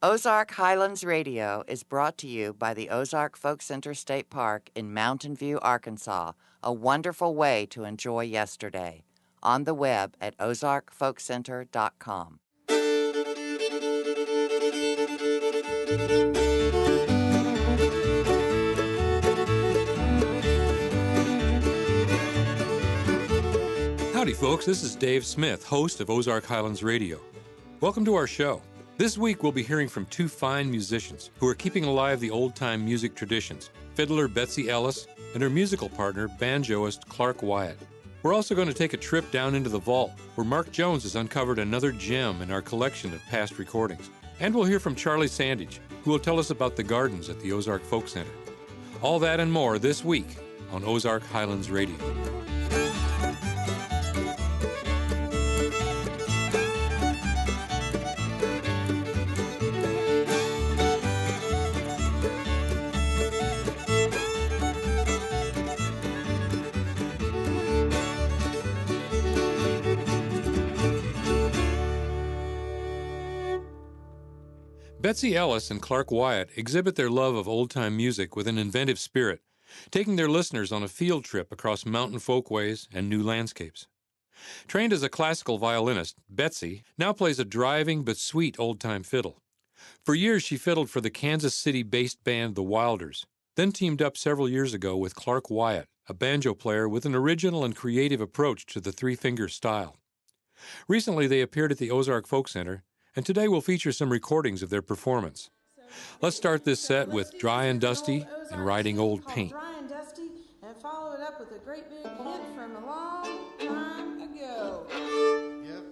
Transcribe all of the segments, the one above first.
Ozark Highlands Radio is brought to you by the Ozark Folk Center State Park in Mountain View, Arkansas, a wonderful way to enjoy yesterday. On the web at ozarkfolkcenter.com. Howdy, folks. This is Dave Smith, host of Ozark Highlands Radio. Welcome to our show. This week, we'll be hearing from two fine musicians who are keeping alive the old-time music traditions, fiddler Betse Ellis and her musical partner, banjoist Clarke Wyatt. We're also going to take a trip down into the vault, where Mark Jones has uncovered another gem in our collection of past recordings. And we'll hear from Charley Sandage, who will tell us about the gardens at the Ozark Folk Center. All that and more this week on Ozark Highlands Radio. Betse Ellis and Clarke Wyatt exhibit their love of old-time music with an inventive spirit, taking their listeners on a field trip across mountain folkways and new landscapes. Trained as a classical violinist, Betse now plays a driving but sweet old-time fiddle. For years, she fiddled for the Kansas City-based band The Wilders, then teamed up several years ago with Clarke Wyatt, a banjo player with an original and creative approach to the three-finger style. Recently, they appeared at the Ozark Folk Center, and today we'll feature some recordings of their performance. Let's start this set with Dry and Dusty and Riding Old Paint. Dry and Dusty, and follow it up with a great big hit from a long time ago. Yep.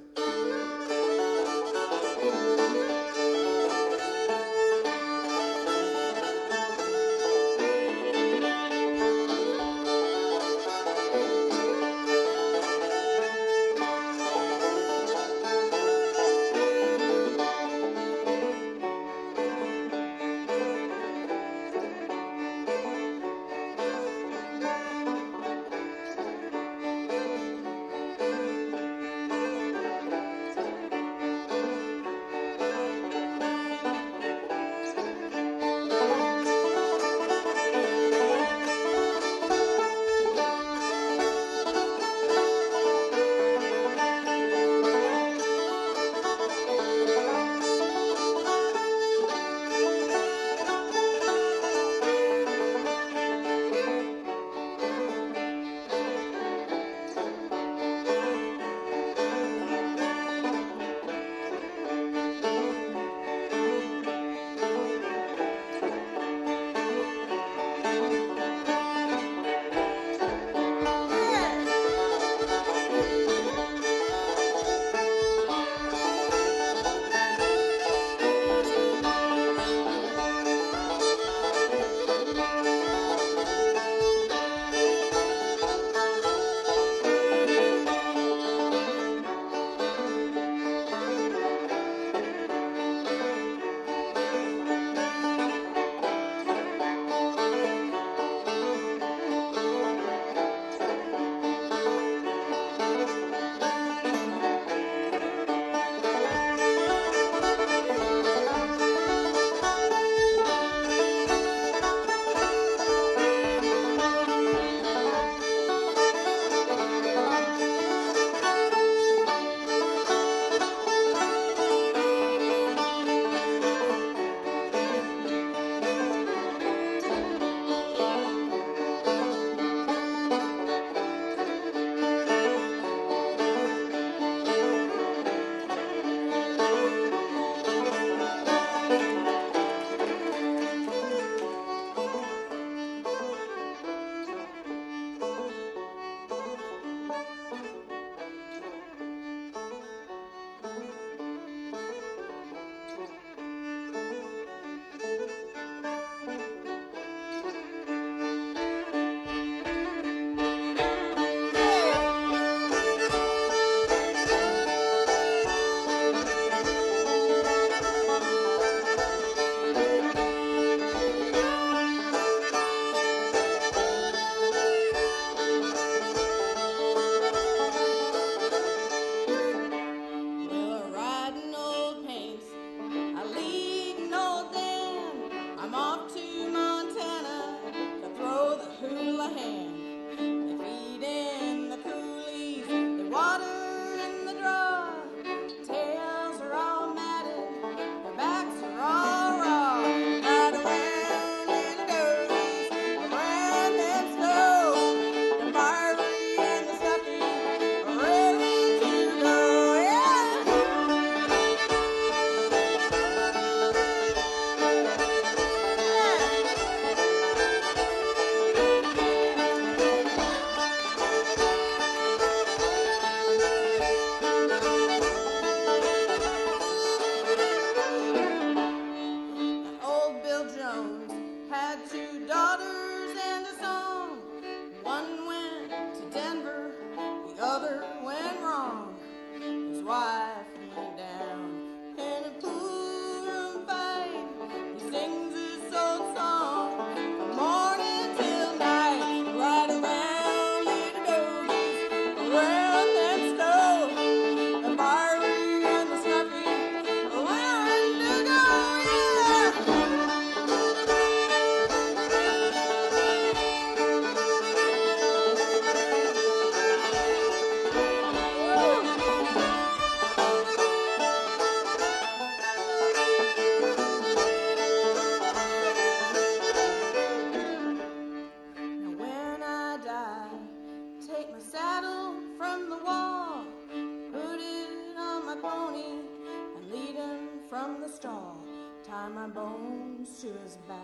tie my bones to his back,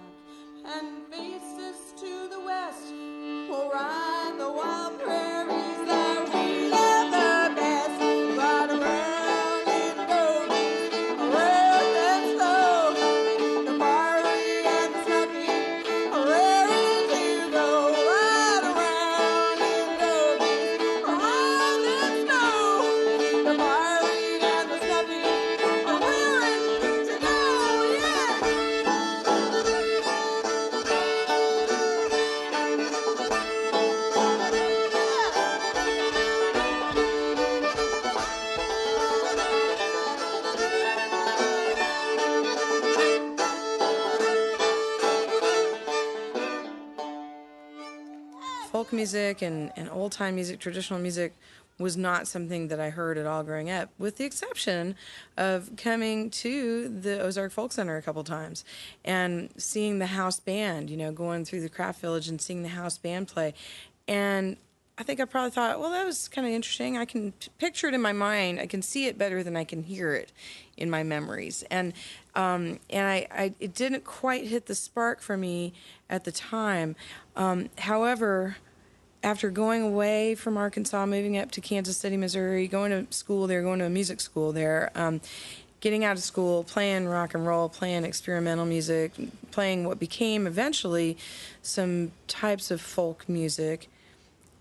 and faces to the west. We'll ride the wild prairies that we love the best. Ride around in gobies, around and slow. The fiery and the snappy are raring to go. Ride around in gobies, around and slow. The fiery and the snappy are raring to go. Yeah. Folk music and old-time music, traditional music, was not something that I heard at all growing up, with the exception of coming to the Ozark Folk Center a couple times and seeing the house band, going through the craft village and seeing the house band play. And I think I probably thought, well, that was kind of interesting. I can picture it in my mind. I can see it better than I can hear it in my memories. And it didn't quite hit the spark for me at the time. However, after going away from Arkansas, moving up to Kansas City, Missouri, going to school there, going to a music school there, getting out of school, playing rock and roll, playing experimental music, playing what became eventually some types of folk music,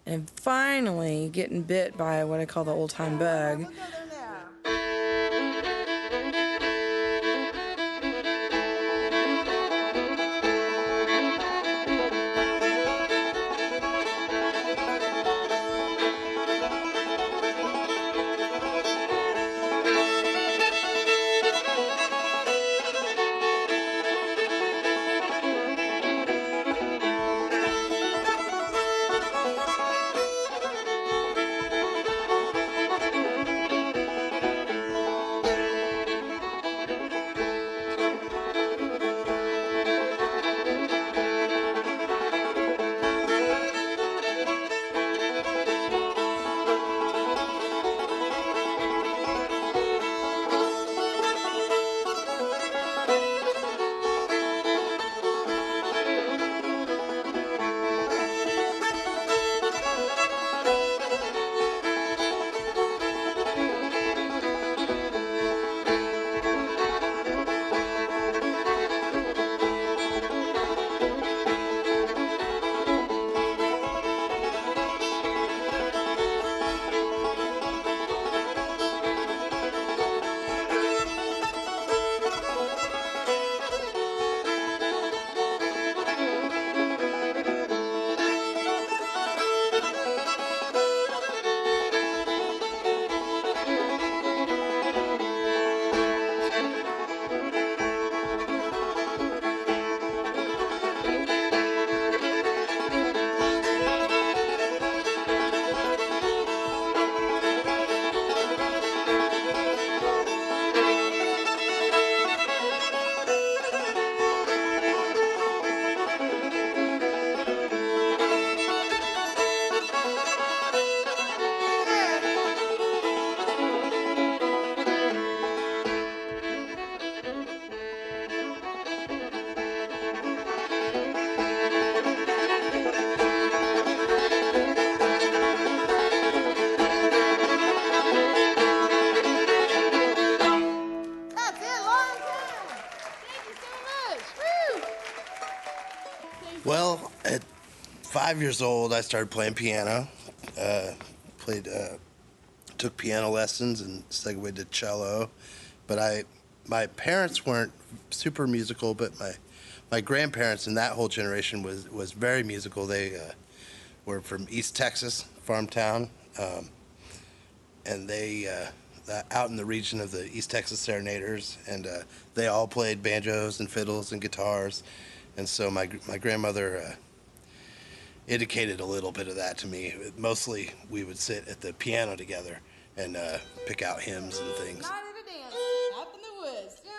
and finally getting bit by what I call the old-time bug. Well, at 5 years old, I started playing piano. Took piano lessons and segued to cello. But my parents weren't super musical, but my grandparents and that whole generation was very musical. They were from East Texas, farm town, and they out in the region of the East Texas Serenaders, and they all played banjos and fiddles and guitars. And so my grandmother indicated a little bit of that to me. Mostly we would sit at the piano together and pick out hymns and things. Night at a dance, up in the woods. Yeah,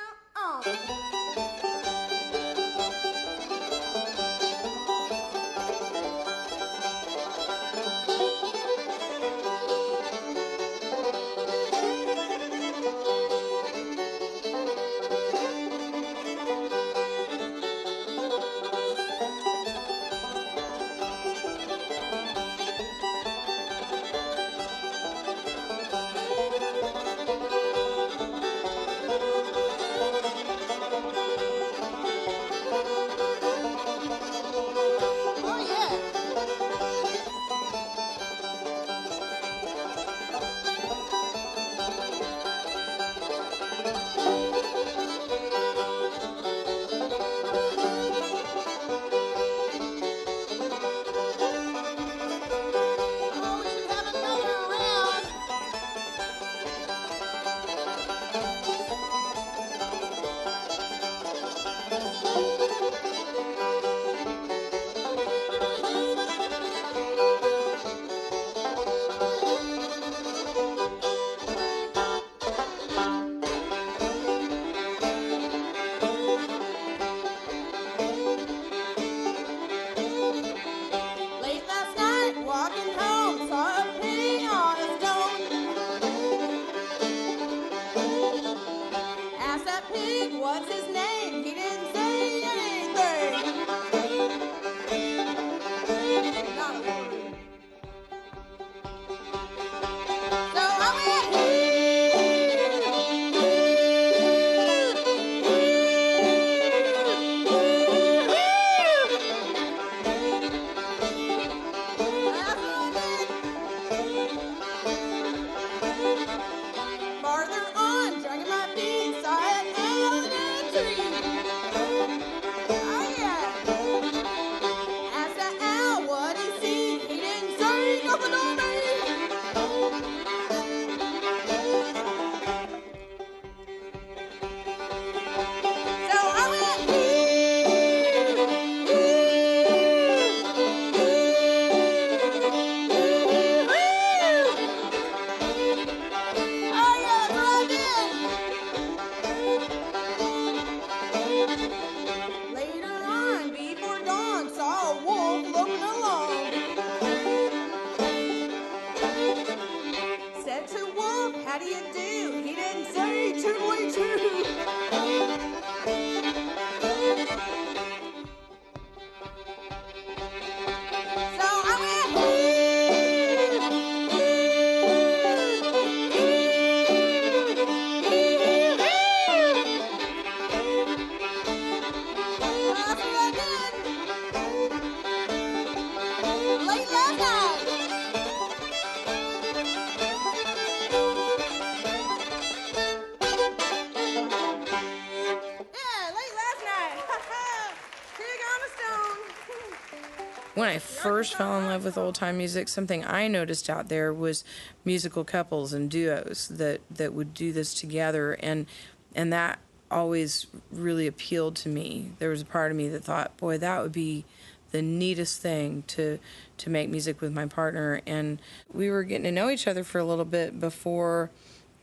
When I first fell in love with old-time music, something I noticed out there was musical couples and duos that would do this together, and that always really appealed to me. There was a part of me that thought, boy, that would be the neatest thing to make music with my partner. And we were getting to know each other for a little bit before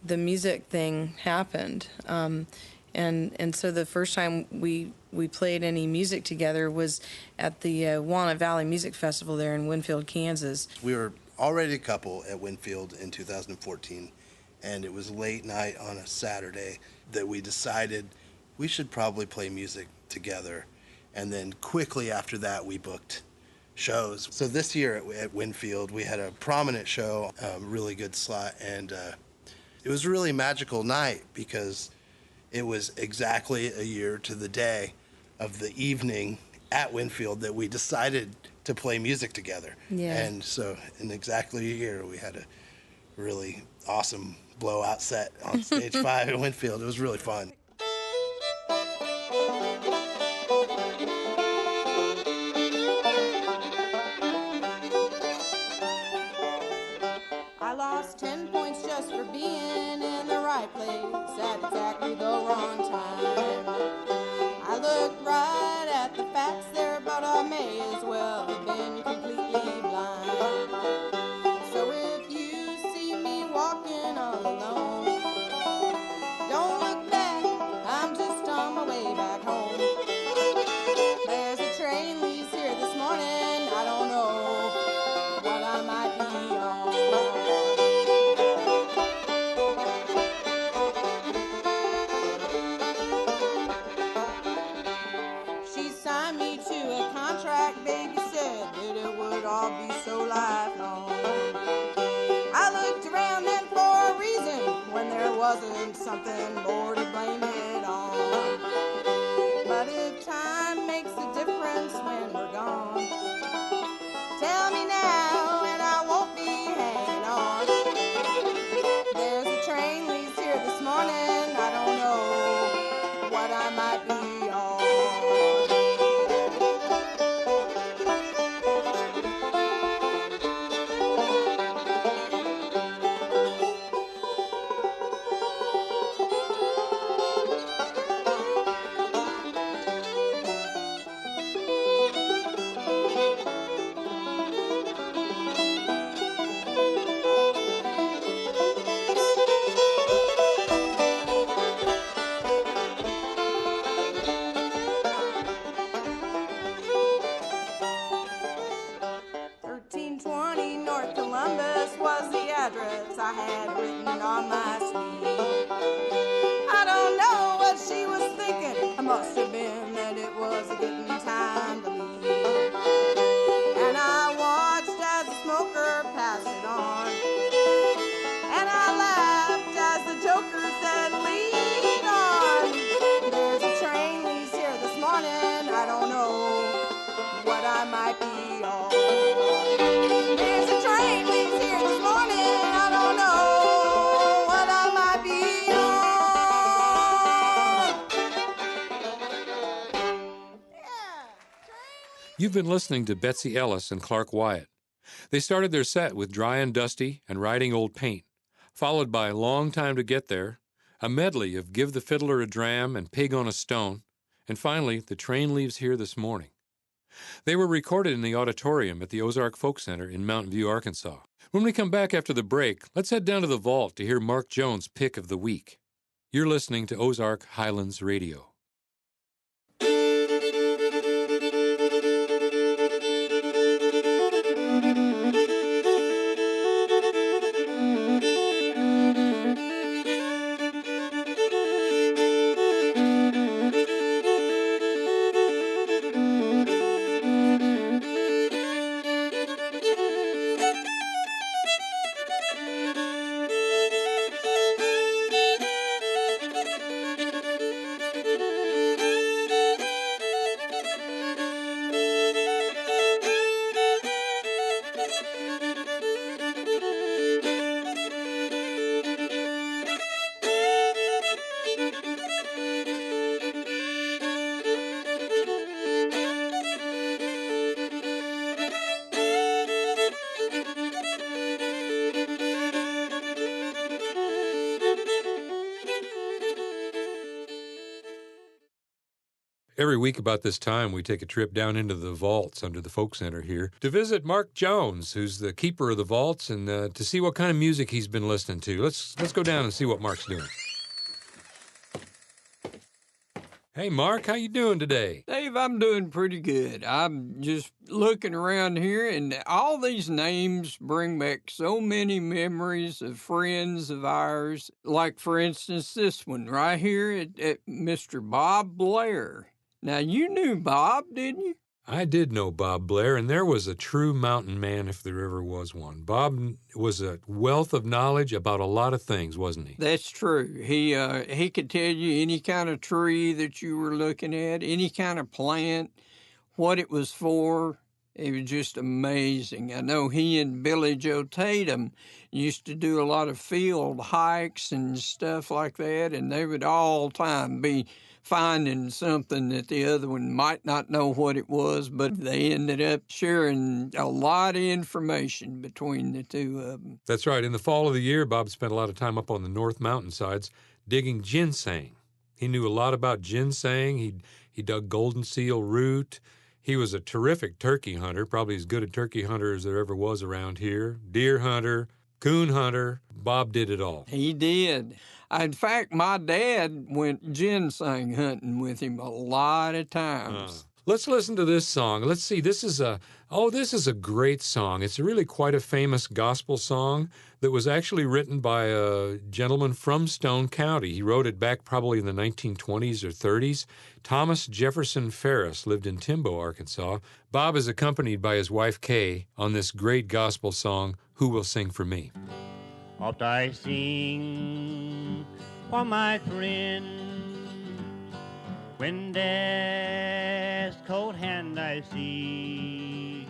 the music thing happened. And so the first time we played any music together was at the Walnut Valley Music Festival there in Winfield, Kansas. We were already a couple at Winfield in 2014, and it was late night on a Saturday that we decided we should probably play music together. And then quickly after that, we booked shows. So this year at Winfield, we had a prominent show, a really good slot, and it was a really magical night because it was exactly a year to the day of the evening at Winfield that we decided to play music together. Yeah. And so in exactly a year, we had a really awesome blowout set on stage 5 at Winfield. It was really fun. I lost 10 points just for being in the right place at exactly the wrong time. I looked right at the facts there, but I may as well have been completely blind. So if you see me walking all alone, don't look back, I'm just on my way back home. There's a train leaves here this morning, I don't know what I might be on. She signed me to a contract, baby said that it would all be so lifelong. I looked around then for a reason when there wasn't something more to blame it on. But if time makes a difference when we're gone, tell me now and I won't be hanging on. There's a train leaves here this morning, I don't know what I might be on. I had written on my sleeve. I don't know what she was thinking. It must have been that it was getting time to leave. And I watched as the smoker passed it on, and I laughed as the joker said, lead on. There's a train leaves here this morning, I don't know what I might be on. There's a train leaves here this morning, I don't know what I might be on. Yeah. You've been listening to Betse Ellis and Clarke Wyatt. They started their set with Dry and Dusty and Riding Old Paint, followed by Long Time to Get There, a medley of Give the Fiddler a Dram and Pig on a Stone, and finally, The Train Leaves Here This Morning. They were recorded in the auditorium at the Ozark Folk Center in Mountain View, Arkansas. When we come back after the break, let's head down to the vault to hear Mark Jones' pick of the week. You're listening to Ozark Highlands Radio. Every week about this time, we take a trip down into the vaults under the Folk Center here to visit Mark Jones, who's the keeper of the vaults, and to see what kind of music he's been listening to. Let's go down and see what Mark's doing. Hey, Mark, how you doing today? Dave, I'm doing pretty good. I'm just looking around here, and all these names bring back so many memories of friends of ours. Like, for instance, this one right here at Mr. Bob Blair. Now, you knew Bob, didn't you? I did know Bob Blair, and there was a true mountain man if there ever was one. Bob was a wealth of knowledge about a lot of things, wasn't he? That's true. He could tell you any kind of tree that you were looking at, any kind of plant, what it was for. It was just amazing. I know he and Billy Joe Tatum used to do a lot of field hikes and stuff like that, and they would all time be finding something that the other one might not know what it was, but they ended up sharing a lot of information between the two of them. That's right. In the fall of the year, Bob spent a lot of time up on the North Mountainsides digging ginseng. He knew a lot about ginseng. He dug golden seal root. He was a terrific turkey hunter, probably as good a turkey hunter as there ever was around here. Deer hunter, coon hunter. Bob did it all. He did. In fact, my dad went ginseng hunting with him a lot of times. Let's listen to this song. Let's see. This is a great song. It's really quite a famous gospel song that was actually written by a gentleman from Stone County. He wrote it back probably in the 1920s or 30s. Thomas Jefferson Ferris lived in Timbo, Arkansas. Bob is accompanied by his wife, Kay, on this great gospel song, Who Will Sing for Me? Oft I sing for my friend when death's cold hand I see,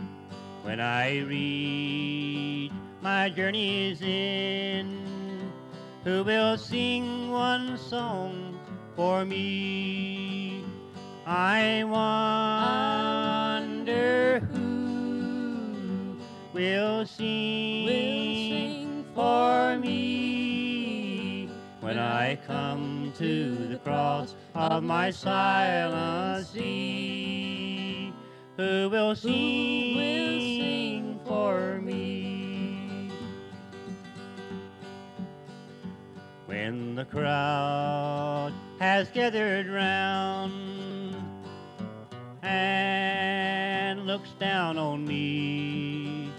when I reach my journey's end, who will sing one song for me? I wonder who will sing for me when I come to the cross of my silent sea. Who will sing for me? When the crowd has gathered round and looks down on me,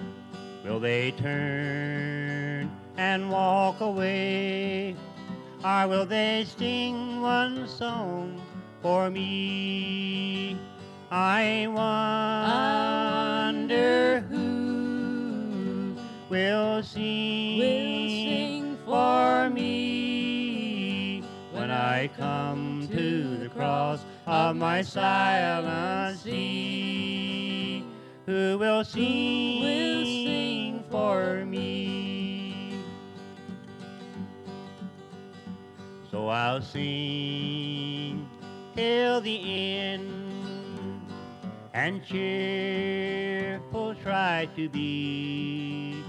will they turn and walk away, or will they sing one song for me? I wonder who will sing for me when I come to the cross of my silent sea. Who will sing for me? So I'll sing till the end, and cheerful try to be,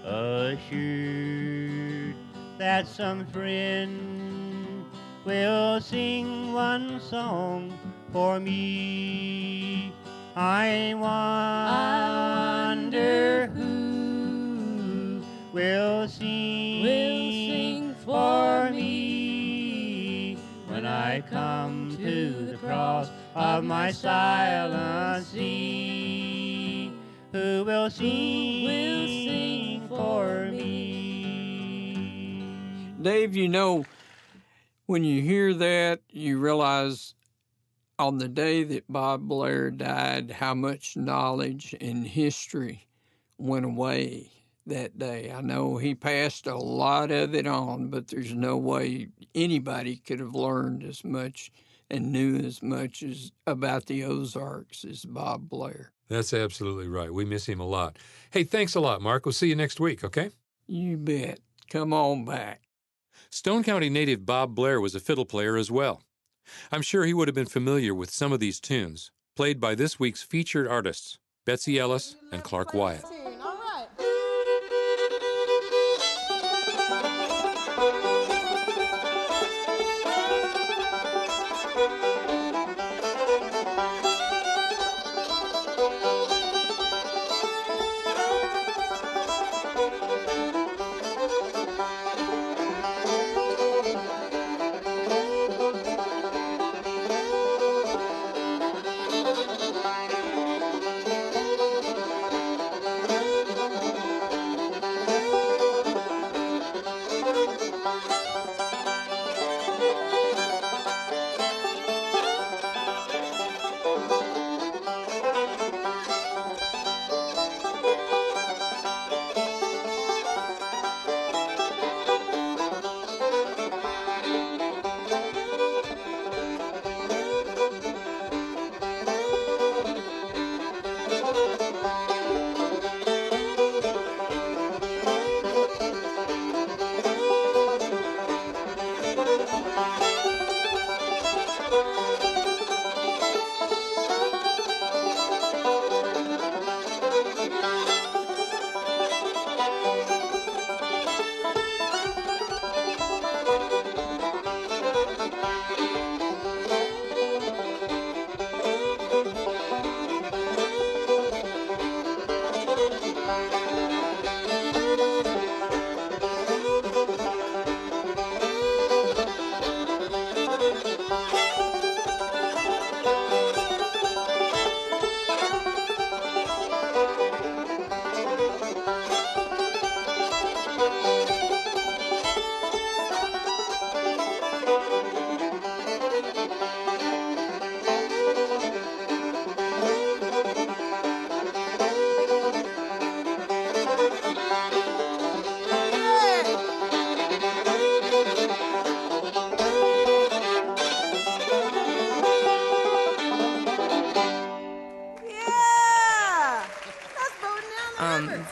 assured that some friend will sing one song for me. I wonder who will sing for me when I come to the cross of my silent sea. Who will sing for me? Dave, you know, when you hear that, you realize on the day that Bob Blair died, how much knowledge and history went away that day. I know he passed a lot of it on, but there's no way anybody could have learned as much and knew as much as about the Ozarks as Bob Blair. That's absolutely right. We miss him a lot. Hey, thanks a lot, Mark. We'll see you next week, okay? You bet. Come on back. Stone County native Bob Blair was a fiddle player as well. I'm sure he would have been familiar with some of these tunes, played by this week's featured artists, Betse Ellis and Clarke Wyatt. All right.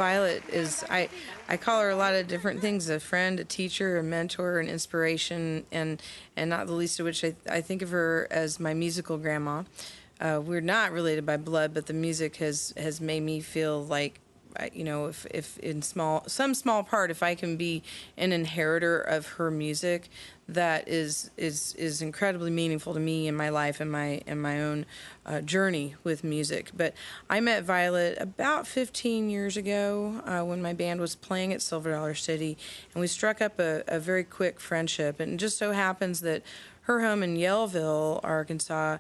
Violet is, I call her a lot of different things: a friend, a teacher, a mentor, an inspiration, and not the least of which I think of her as my musical grandma. We're not related by blood, but the music has made me feel like, you know, if in some small part, if I can be an inheritor of her music, that is incredibly meaningful to me in my life and my own journey with music. But I met Violet about 15 years ago when my band was playing at Silver Dollar City, and we struck up a very quick friendship. And it just so happens that her home in Yellville, Arkansas,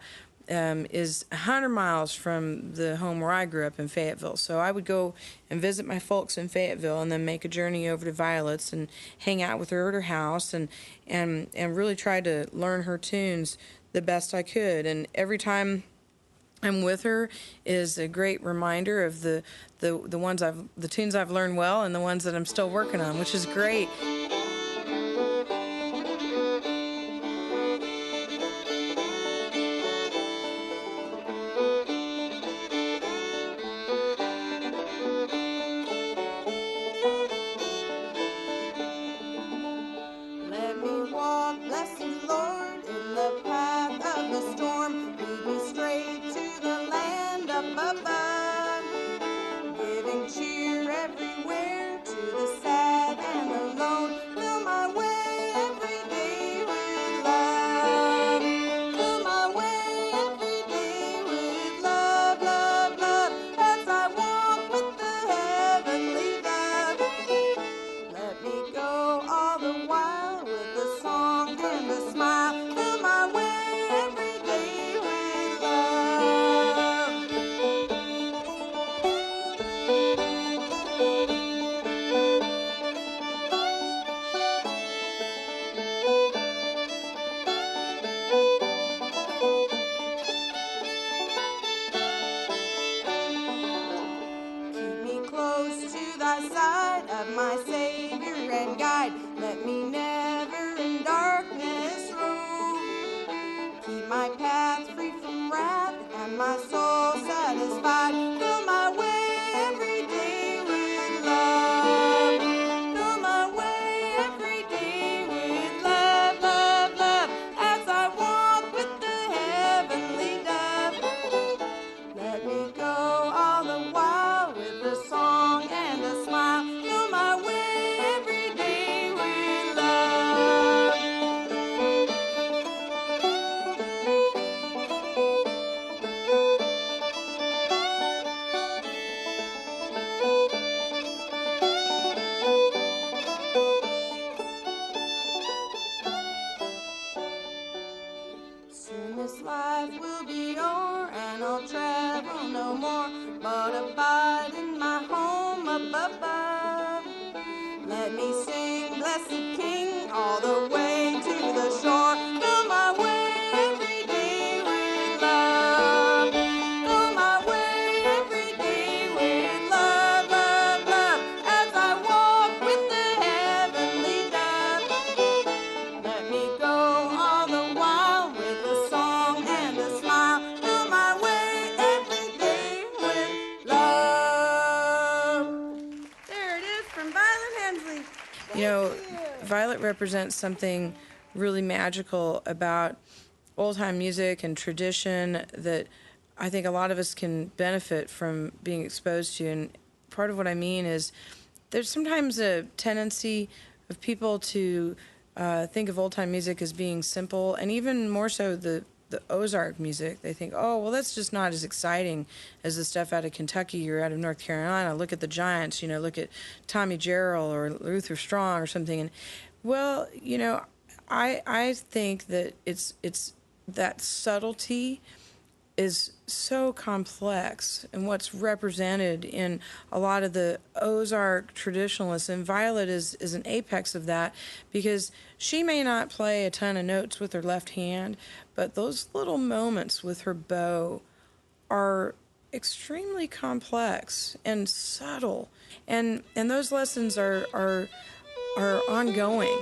is 100 miles from the home where I grew up in Fayetteville. So I would go and visit my folks in Fayetteville and then make a journey over to Violet's and hang out with her at her house and really try to learn her tunes the best I could. And every time I'm with her is a great reminder of the tunes I've learned well and the ones that I'm still working on, which is great. Violet represents something really magical about old-time music and tradition that I think a lot of us can benefit from being exposed to. And part of what I mean is there's sometimes a tendency of people to think of old-time music as being simple, and even more so the Ozark music. They think, oh, well, that's just not as exciting as the stuff out of Kentucky or out of North Carolina. Look at the giants, look at Tommy Jarrell or Luther Strong or something. And well, I think that it's that subtlety is so complex, and what's represented in a lot of the Ozark traditionalists, and Violet is an apex of that, because she may not play a ton of notes with her left hand, but those little moments with her bow are extremely complex and subtle, and those lessons are ongoing.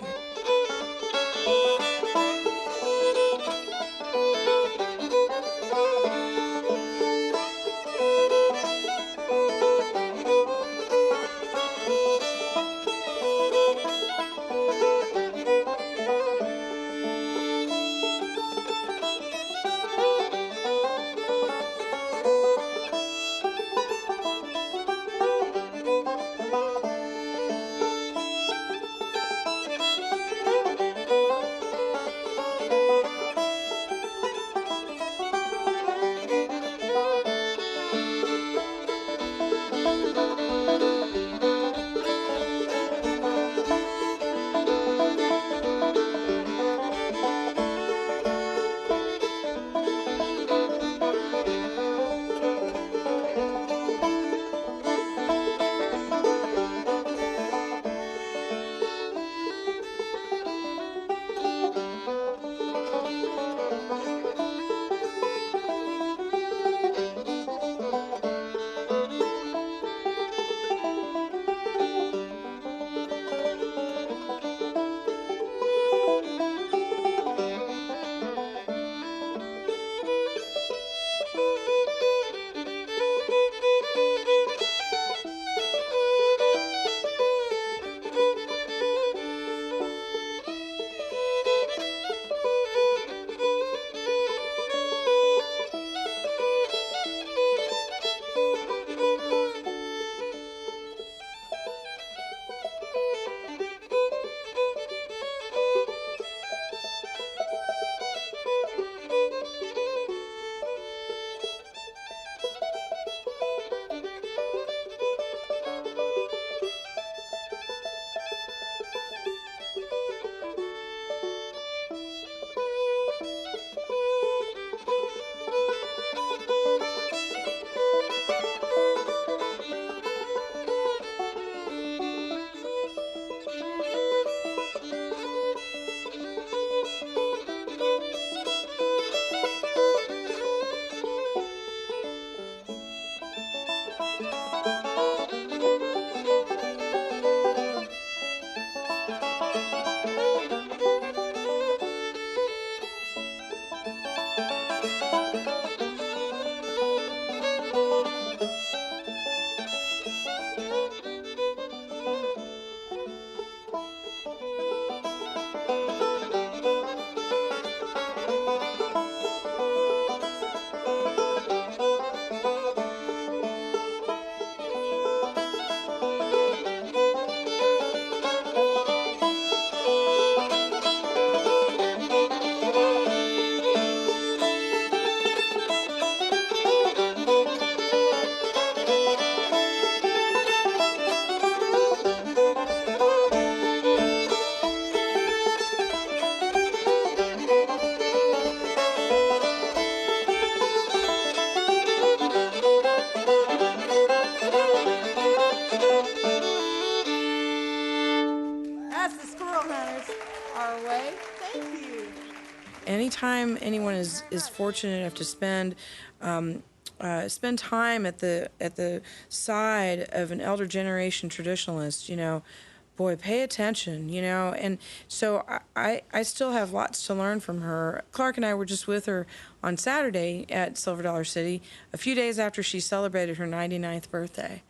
anyone is fortunate enough to spend time at the side of an elder generation traditionalist, boy, pay attention, And so I still have lots to learn from her. Clarke and I were just with her on Saturday at Silver Dollar City, a few days after she celebrated her 99th birthday.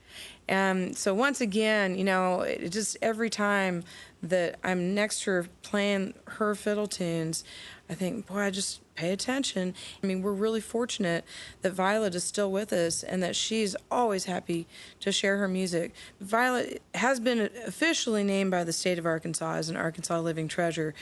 And so once again, it just every time that I'm next to her playing her fiddle tunes, I think, boy, I just pay attention. I mean, we're really fortunate that Violet is still with us and that she's always happy to share her music. Violet has been officially named by the state of Arkansas as an Arkansas Living Treasure,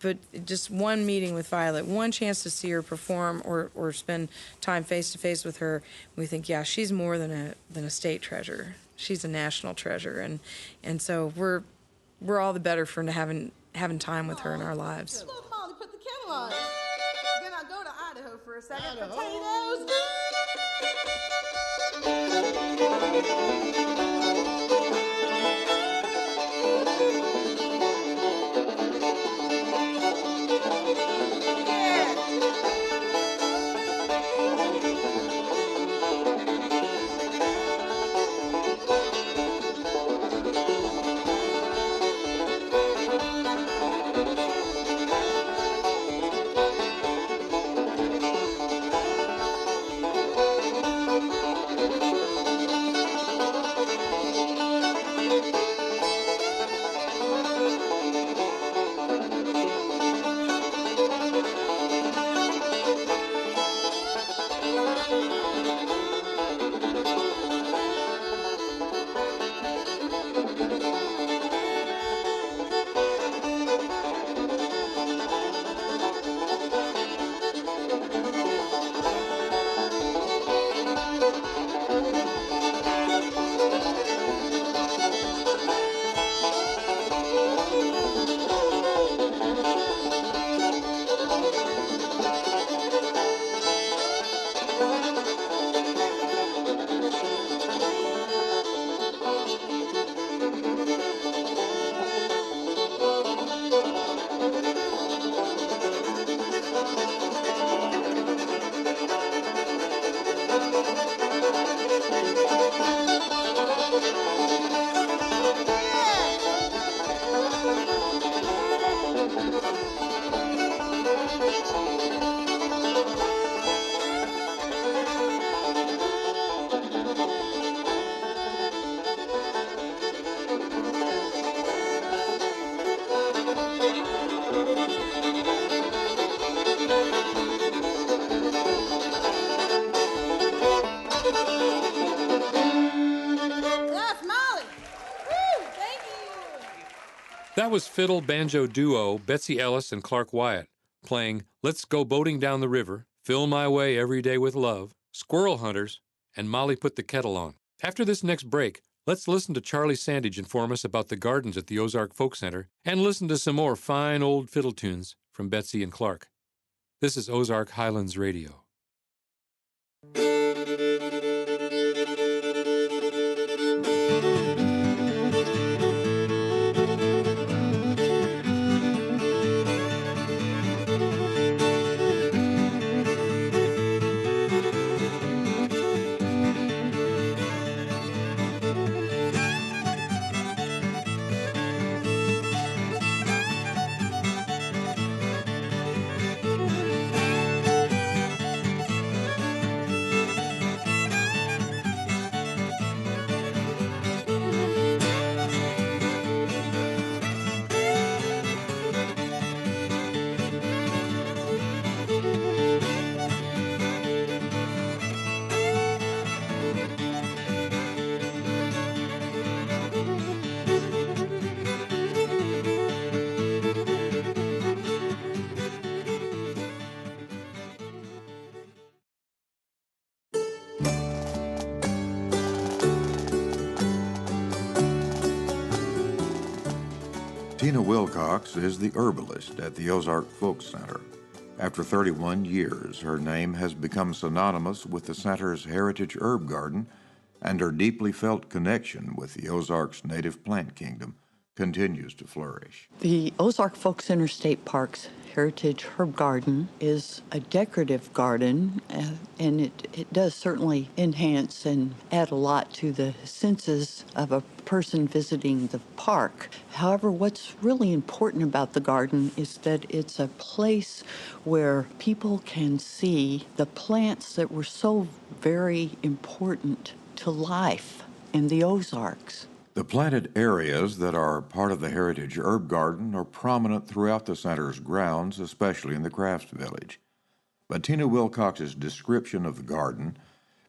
but just one meeting with Violet, one chance to see her perform or spend time face-to-face with her, we think, yeah, she's more than a state treasure. She's a national treasure, and so we're all the better for having time with her in our lives. Look, Molly, put the kettle on. Then I'll go to Idaho for a second. Potatoes. That was fiddle banjo duo Betse Ellis and Clarke Wyatt playing Let's Go Boating Down the River, Fill My Way Every Day with Love, Squirrel Hunters, and Molly Put the Kettle On. After this next break, let's listen to Charley Sandage inform us about the gardens at the Ozark Folk Center and listen to some more fine old fiddle tunes from Betse and Clarke. This is Ozark Highlands Radio. Tina Wilcox is the herbalist at the Ozark Folk Center. After 31 years, her name has become synonymous with the center's heritage herb garden, and her deeply felt connection with the Ozarks' native plant kingdom continues to flourish. The Ozark Folk Center State Park's Heritage Herb Garden is a decorative garden, and it does certainly enhance and add a lot to the senses of a person visiting the park. However, what's really important about the garden is that it's a place where people can see the plants that were so very important to life in the Ozarks. The planted areas that are part of the Heritage Herb Garden are prominent throughout the center's grounds, especially in the Crafts Village. But Tina Wilcox's description of the garden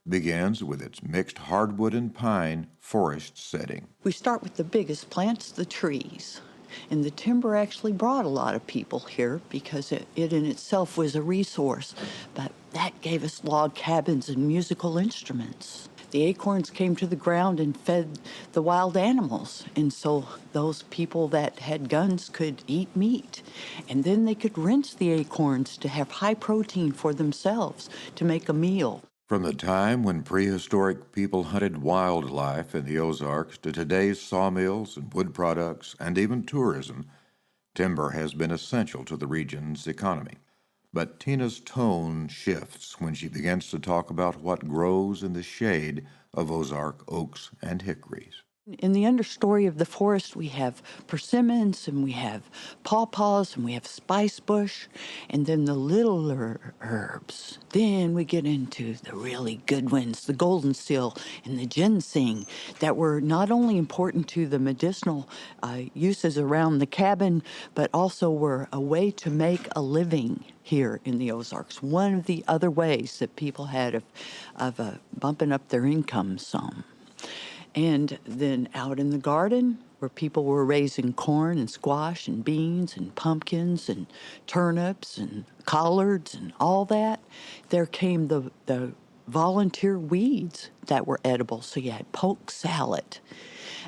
begins with its mixed hardwood and pine forest setting. We start with the biggest plants, the trees. And the timber actually brought a lot of people here because it in itself was a resource. But that gave us log cabins and musical instruments. The acorns came to the ground and fed the wild animals. And so those people that had guns could eat meat. And then they could rinse the acorns to have high protein for themselves to make a meal. From the time when prehistoric people hunted wildlife in the Ozarks to today's sawmills and wood products and even tourism, timber has been essential to the region's economy. But Tina's tone shifts when she begins to talk about what grows in the shade of Ozark oaks and hickories. In the understory of the forest, we have persimmons, and we have pawpaws, and we have spice bush, and then the littler herbs. Then we get into the really good ones, the golden seal and the ginseng, that were not only important to the medicinal uses around the cabin, but also were a way to make a living here in the Ozarks. One of the other ways that people had of bumping up their income some. And then out in the garden, where people were raising corn and squash and beans and pumpkins and turnips and collards and all that, there came the volunteer weeds that were edible. So you had poke salad,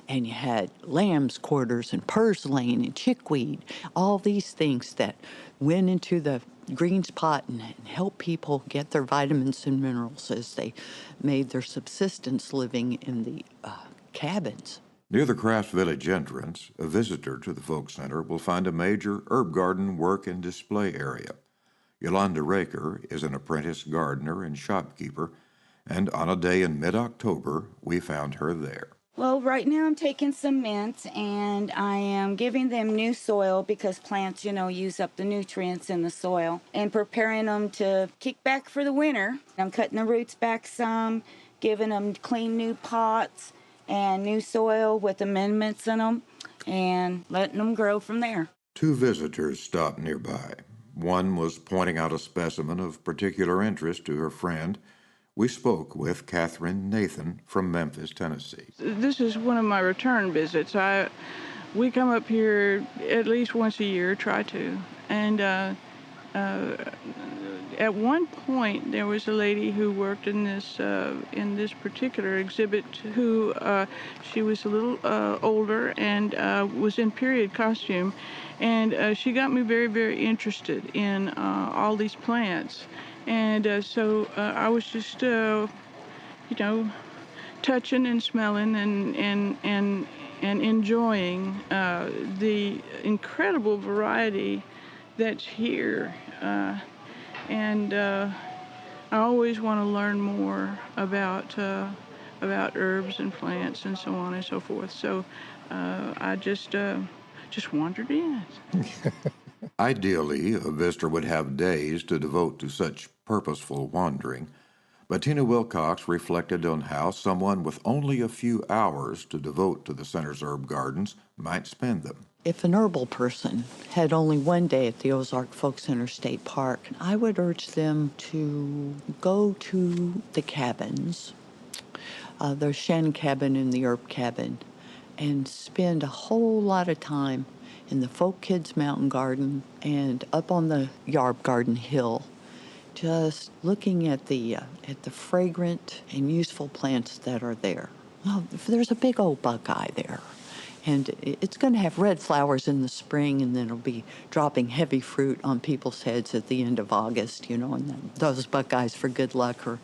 and you had lamb's quarters and purslane and chickweed, all these things that went into the greens pot and helped people get their vitamins and minerals as they made their subsistence living in the cabins. Near the Crafts Village entrance, a visitor to the Folk Center will find a major herb garden work and display area. Yolanda Raker is an apprentice gardener and shopkeeper, and on a day in mid-October, we found her there. Well, right now I'm taking some mint and I am giving them new soil because plants, use up the nutrients in the soil, and preparing them to kick back for the winter. I'm cutting the roots back some, giving them clean new pots and new soil with amendments in them, and letting them grow from there. Two visitors stopped nearby. One was pointing out a specimen of particular interest to her friend. We spoke with Catherine Nathan from Memphis, Tennessee. This is one of my return visits. We come up here at least once a year, try to. And at one point, there was a lady who worked in this particular exhibit who she was a little older and was in period costume. And she got me very, very interested in all these plants. And so I was just, touching and smelling and enjoying the incredible variety that's here. And I always want to learn more about herbs and plants and so on and so forth. So I just wandered in. Ideally, a visitor would have days to devote to such purposeful wandering, but Tina Wilcox reflected on how someone with only a few hours to devote to the center's herb gardens might spend them. If an herbal person had only one day at the Ozark Folk Center State Park, I would urge them to go to the cabins, the Shannon cabin and the herb cabin, and spend a whole lot of time in the Folk Kids Mountain Garden and up on the Yarb Garden Hill, just looking at the fragrant and useful plants that are there. Well, there's a big old buckeye there, And it's going to have red flowers in the spring, and then it'll be dropping heavy fruit on people's heads at the end of August, you know, and then those buckeyes for good luck are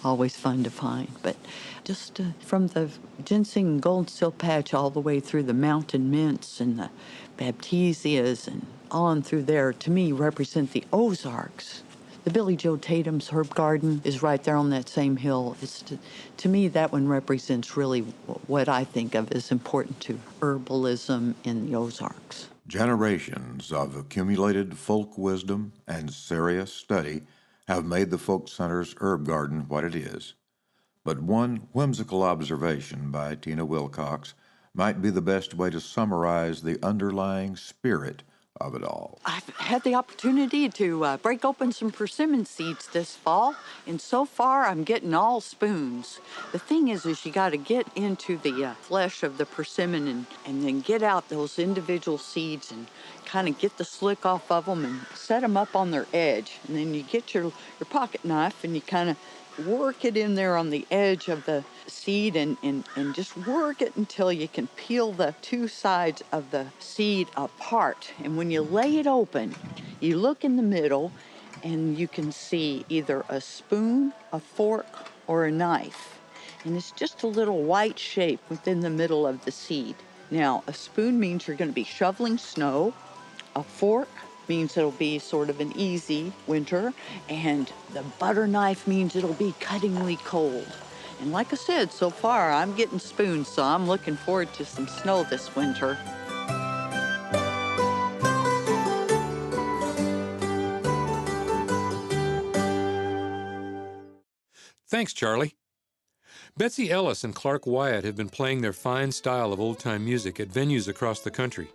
always fun to find. But just from the ginseng and golden seal patch all the way through the mountain mints and the baptisias and on through there, to me, represent the Ozarks. The Billy Joe Tatum's herb garden is right there on that same hill. To me, that one represents really what I think of as important to herbalism in the Ozarks. Generations of accumulated folk wisdom and serious study have made the Folk Center's herb garden what it is. But one whimsical observation by Tina Wilcox might be the best way to summarize the underlying spirit of it all. I've had the opportunity to break open some persimmon seeds this fall, and so far I'm getting all spoons. The thing is you got to get into the flesh of the persimmon and then get out those individual seeds and kind of get the slick off of them and set them up on their edge. And then you get your pocket knife and you kind of work it in there on the edge of the seed and just work it until you can peel the two sides of the seed apart. And when you lay it open, you look in the middle and you can see either a spoon, a fork, or a knife. And it's just a little white shape within the middle of the seed. Now, a spoon means you're going to be shoveling snow. A fork means it'll be sort of an easy winter, and the butter knife means it'll be cuttingly cold. And like I said, so far I'm getting spoons, so I'm looking forward to some snow this winter. Thanks, Charlie. Betse Ellis and Clarke Wyatt have been playing their fine style of old-time music at venues across the country.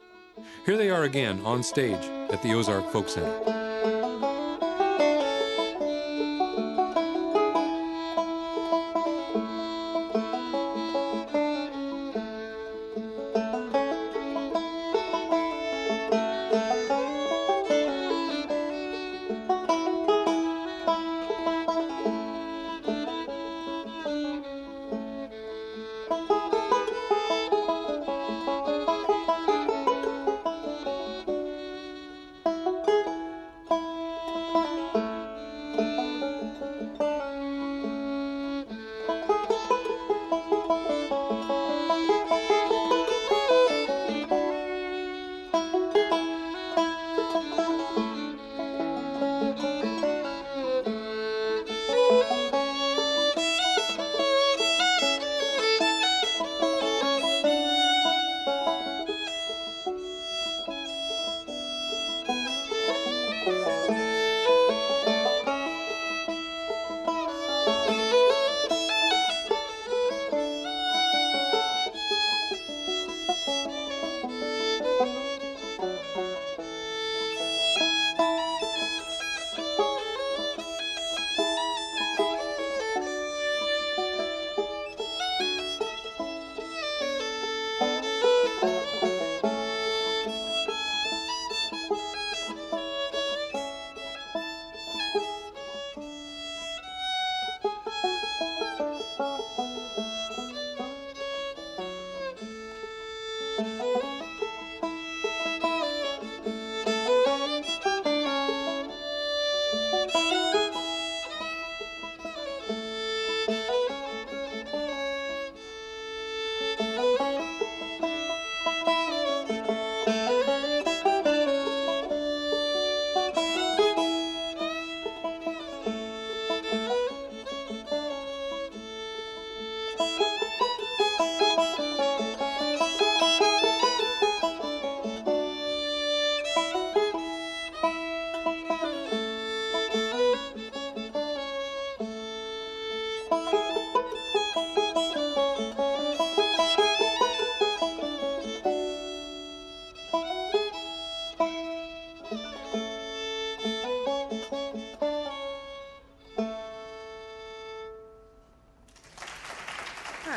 Here they are again on stage at the Ozark Folk Center.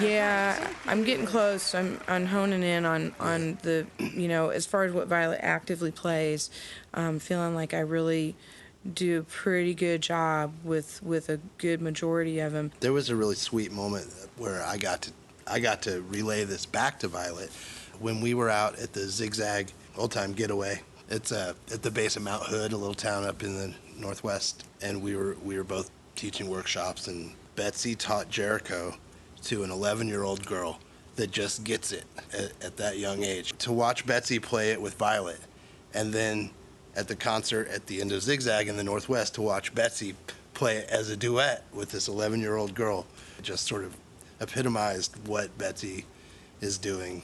Yeah, I'm getting close. I'm honing in on the, you know, as far as what Violet actively plays, feeling like I really do a pretty good job with a good majority of them. There was a really sweet moment where I got to relay this back to Violet. when we were out at the Zigzag Old Time Getaway. It's at the base of Mount Hood, a little town up in the northwest, and we were both teaching workshops, and Betse taught Jericho to an 11-year-old girl that just gets it at that young age. To watch Betse play it with Violet, and then at the concert at the end of Zigzag in the Northwest to watch Betse play it as a duet with this 11-year-old girl, it just sort of epitomized what Betse is doing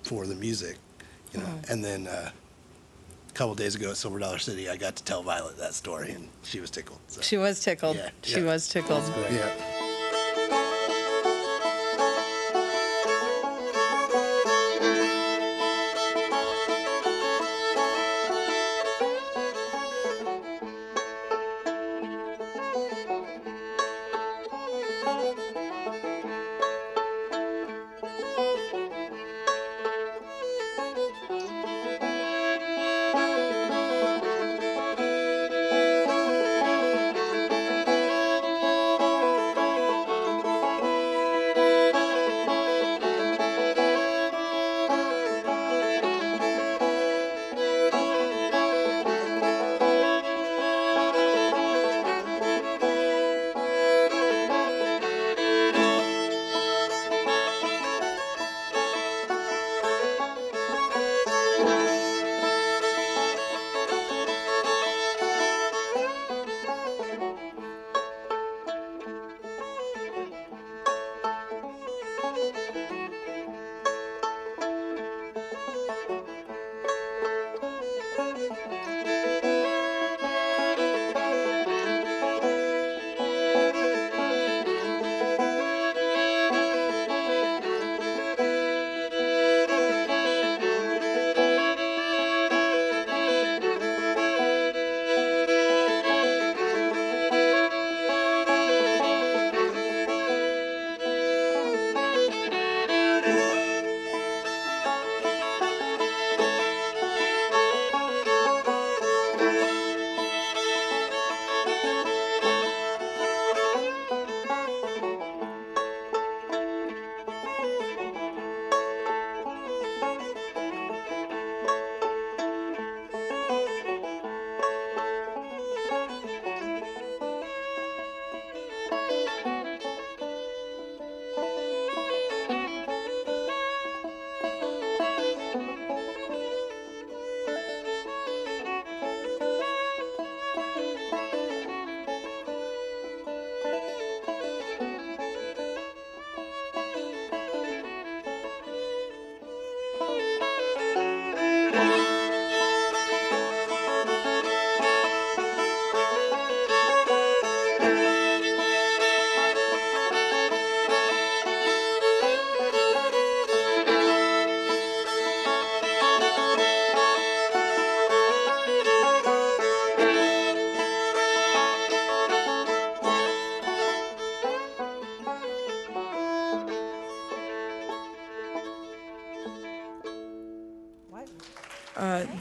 for the music, you know. And then a couple days ago at Silver Dollar City, I got to tell Violet that story, and she was tickled. So. She was tickled. Yeah, She was tickled. Yeah.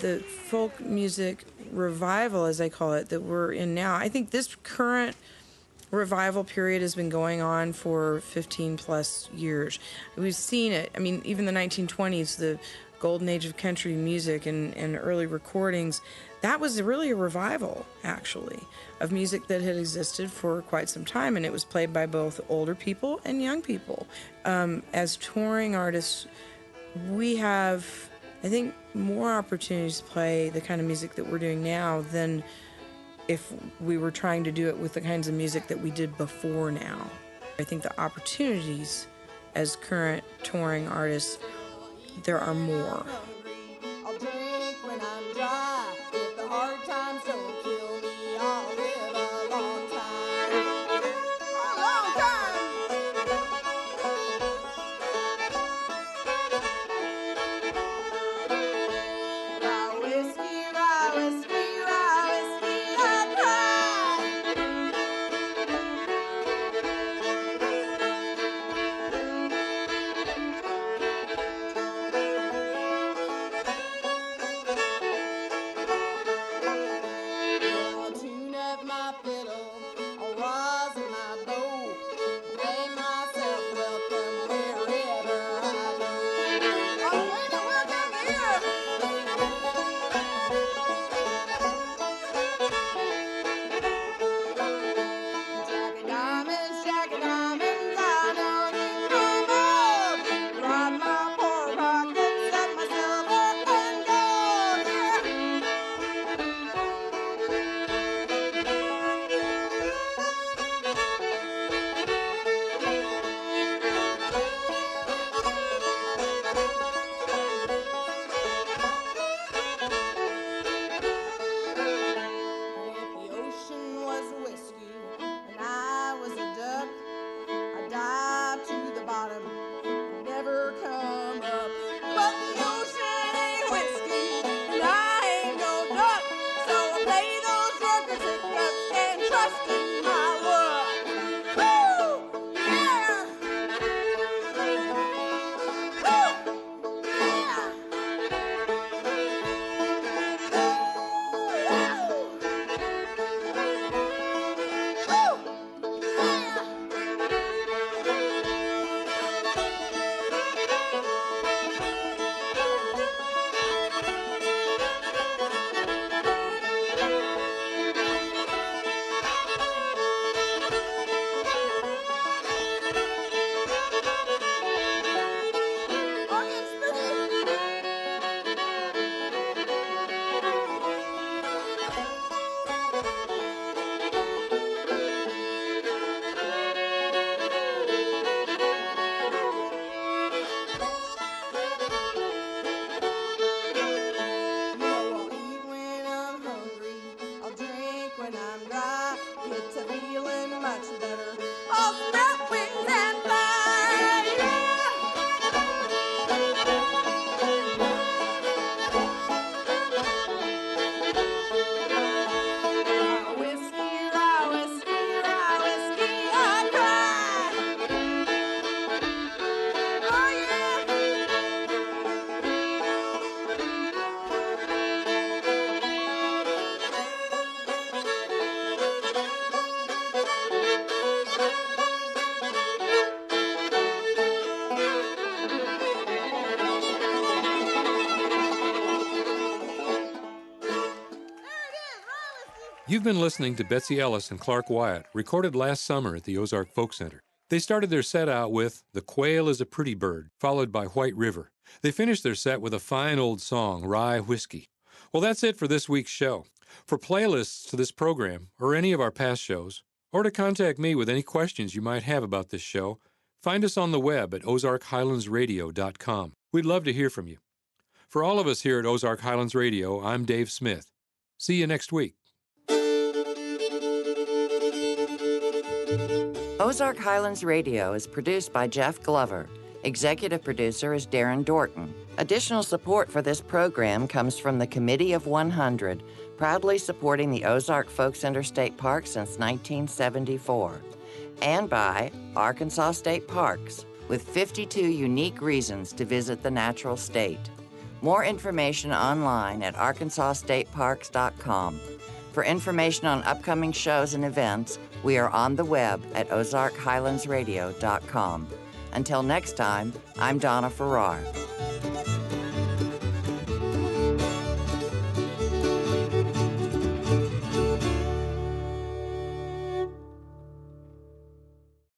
The folk music revival, as I call it, that we're in now, I think this current revival period has been going on for 15 plus years. We've seen it. I mean, even the 1920s, the golden age of country music and early recordings, that was really a revival, actually, of music that had existed for quite some time, and it was played by both older people and young people. As touring artists, we have, I think, more opportunities to play the kind of music that we're doing now than if we were trying to do it with the kinds of music that we did before now. I think the opportunities as current touring artists, there are more. I'll drink when I'm dry. If the hard times don't kill me, I'll live a long time. A long time. Rye whiskey, rye whiskey, rye whiskey, hot pie. You've been listening to Betse Ellis and Clarke Wyatt, recorded last summer at the Ozark Folk Center. They started their set out with The Quail is a Pretty Bird, followed by White River. They finished their set with a fine old song, Rye Whiskey. Well, that's it for this week's show. For playlists to this program, or any of our past shows, or to contact me with any questions you might have about this show, find us on the web at ozarkhighlandsradio.com. We'd love to hear from you. For all of us here at Ozark Highlands Radio, I'm Dave Smith. See you next week. Ozark Highlands Radio is produced by Jeff Glover. Executive producer is Darren Dorton. Additional support for this program comes from the Committee of 100, proudly supporting the Ozark Folk Center State Park since 1974, and by Arkansas State Parks, with 52 unique reasons to visit the natural state. More information online at arkansasstateparks.com. For information on upcoming shows and events, we are on the web at ozarkhighlandsradio.com. Until next time, I'm Donna Farrar.